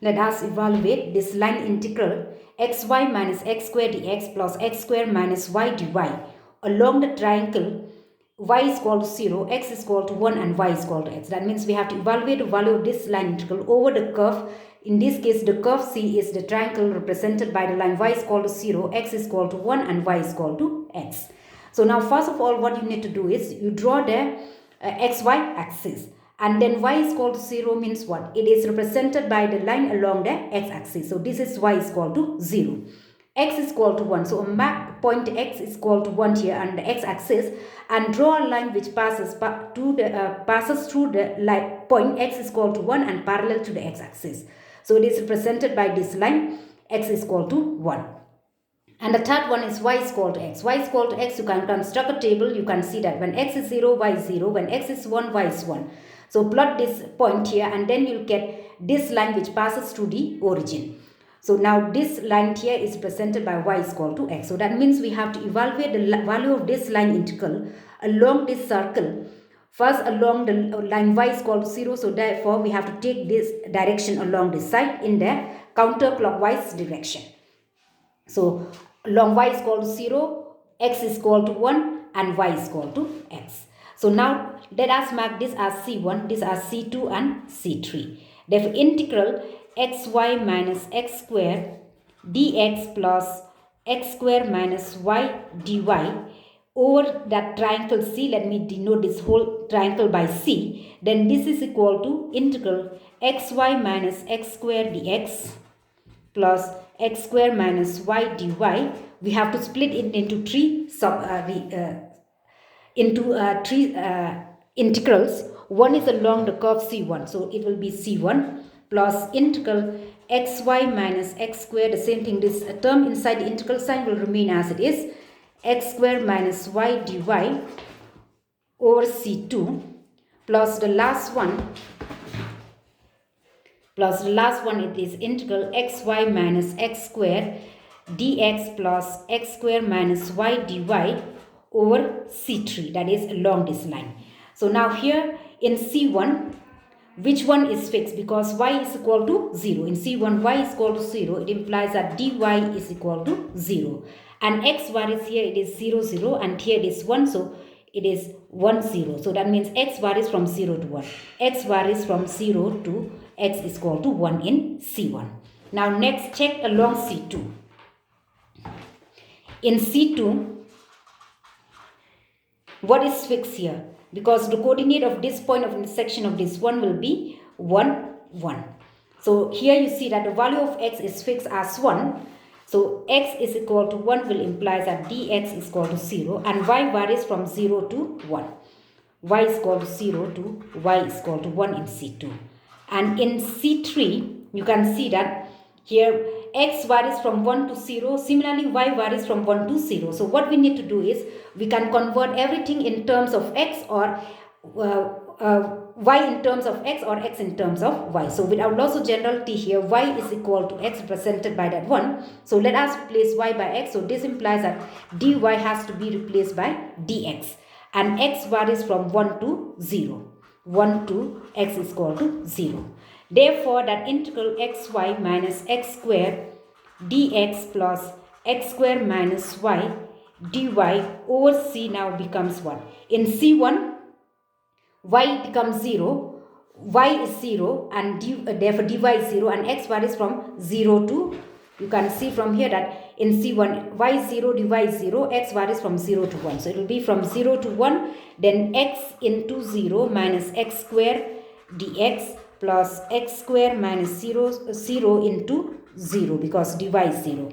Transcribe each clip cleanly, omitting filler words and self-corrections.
Let us evaluate this line integral xy minus x square dx plus x square minus y dy along the triangle y is equal to 0, x is equal to 1 and y is equal to x. That means we have to evaluate the value of this line integral over the curve. In this case, the curve C is the triangle represented by the line y is equal to 0, x is equal to 1 and y is equal to x. So now first of all, what you need to do is you draw the xy axis. And then y is equal to 0 means what? It is represented by the line along the x-axis. So this is y is equal to 0. X is equal to 1. So mark point x is equal to 1 here on the x-axis and draw a line which passes through the line point x is equal to 1 and parallel to the x-axis. So it is represented by this line x is equal to 1. And the third one is y is equal to x. Y is equal to x, you can construct a table. You can see that when x is 0, y is 0. When x is 1, y is 1. So plot this point here and then you'll get this line which passes through the origin. So now this line here is represented by y is equal to x. So that means we have to evaluate the value of this line integral along this circle. First along the line y is equal to 0. So therefore we have to take this direction along this side in the counterclockwise direction. So along y is equal to 0, x is equal to 1 and y is equal to x. So now let us mark this as C1, this as C2 and C3. Therefore integral xy minus x square dx plus x square minus y dy over that triangle C. Let me denote this whole triangle by C. Then this is equal to integral xy minus x square dx plus x square minus y dy. We have to split it into three integrals. One is along the curve C1, so it will be C1 plus integral xy minus x square. The same thing, this term inside the integral sign will remain as it is, x square minus y dy over C2 plus the last one it is integral xy minus x square dx plus x square minus y dy over C3, that is along this line. So now here in C1, which one is fixed? Because y is equal to 0. In C1, y is equal to 0. It implies that dy is equal to 0. And x varies here, it is 0, 0. And here it is 1, so it is 1, 0. So that means x varies from 0 to 1. X varies from 0 to x is equal to 1 in C1. Now next, check along C2. In C2, what is fixed here? Because the coordinate of this point of intersection of this one will be 1, 1. So here you see that the value of x is fixed as 1. So x is equal to 1 will imply that dx is equal to 0 and y varies from 0 to 1. Y is equal to 0 to y is equal to 1 in C2. And in C3, you can see that here x varies from 1 to 0. Similarly, y varies from 1 to 0. So what we need to do is we can convert everything in terms of x or y in terms of x or x in terms of y. So without loss of generality here, y is equal to x represented by that 1. So let us replace y by x. So this implies that dy has to be replaced by dx. And x varies from 1 to 0. 1 to x is equal to 0. Therefore, that integral xy minus x square dx plus x square minus y dy over C now becomes what? In C1, y becomes 0, y is 0 and therefore dy is 0 and x varies from 0 to, you can see from here that in C1, y is 0, dy is 0, x varies from 0 to 1. So it will be from 0 to 1, then x into 0 minus x square dx plus x square minus 0 into 0 because dy is 0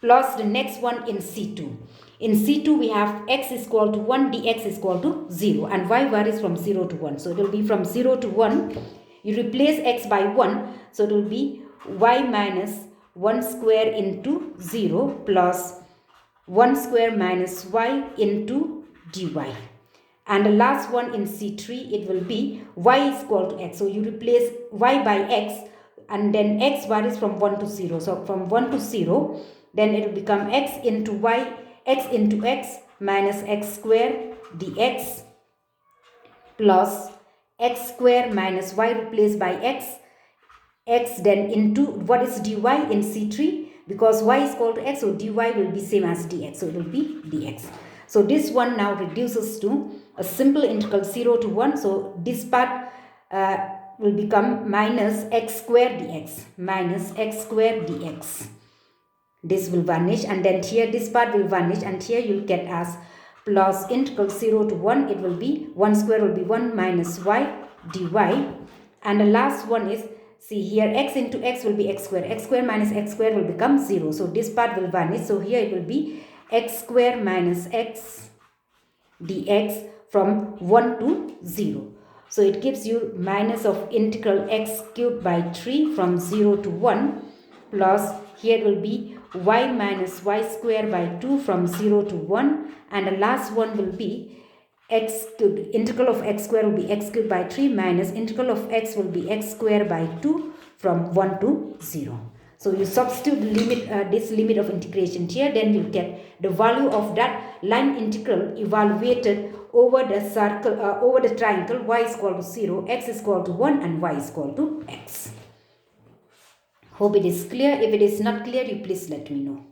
plus the next one in C2. In C2 we have x is equal to 1, dx is equal to 0 and y varies from 0 to 1. So it will be from 0 to 1. You replace x by 1. So it will be y minus 1 square into 0 plus 1 square minus y into dy. And the last one in C3, it will be y is equal to x. So you replace y by x and then x varies from 1 to 0. So from 1 to 0, then it will become x into y, x into x minus x square dx plus x square minus y replaced by x x then into what is dy in C3, because y is equal to x, so dy will be same as dx, so it will be dx. So this one now reduces to a simple integral 0 to 1, so this part will become minus x square dx, minus x square dx. This will vanish, and then here this part will vanish, and here you'll get as plus integral 0 to 1, it will be 1 square will be 1 minus y dy, and the last one is, see here, x into x will be x square minus x square will become 0, so this part will vanish, so here it will be x square minus x dx from 1 to 0. So it gives you minus of integral x cubed by 3 from 0 to 1, plus here it will be y minus y square by 2 from 0 to 1, and the last one will be x cubed, integral of x square will be x cubed by 3 minus integral of x will be x square by 2 from 1 to 0. So you substitute the limit, this limit of integration here, then you get the value of that line integral evaluated over the circle, over the triangle y is equal to 0, x is equal to 1, and y is equal to x. Hope it is clear. If it is not clear, you please let me know.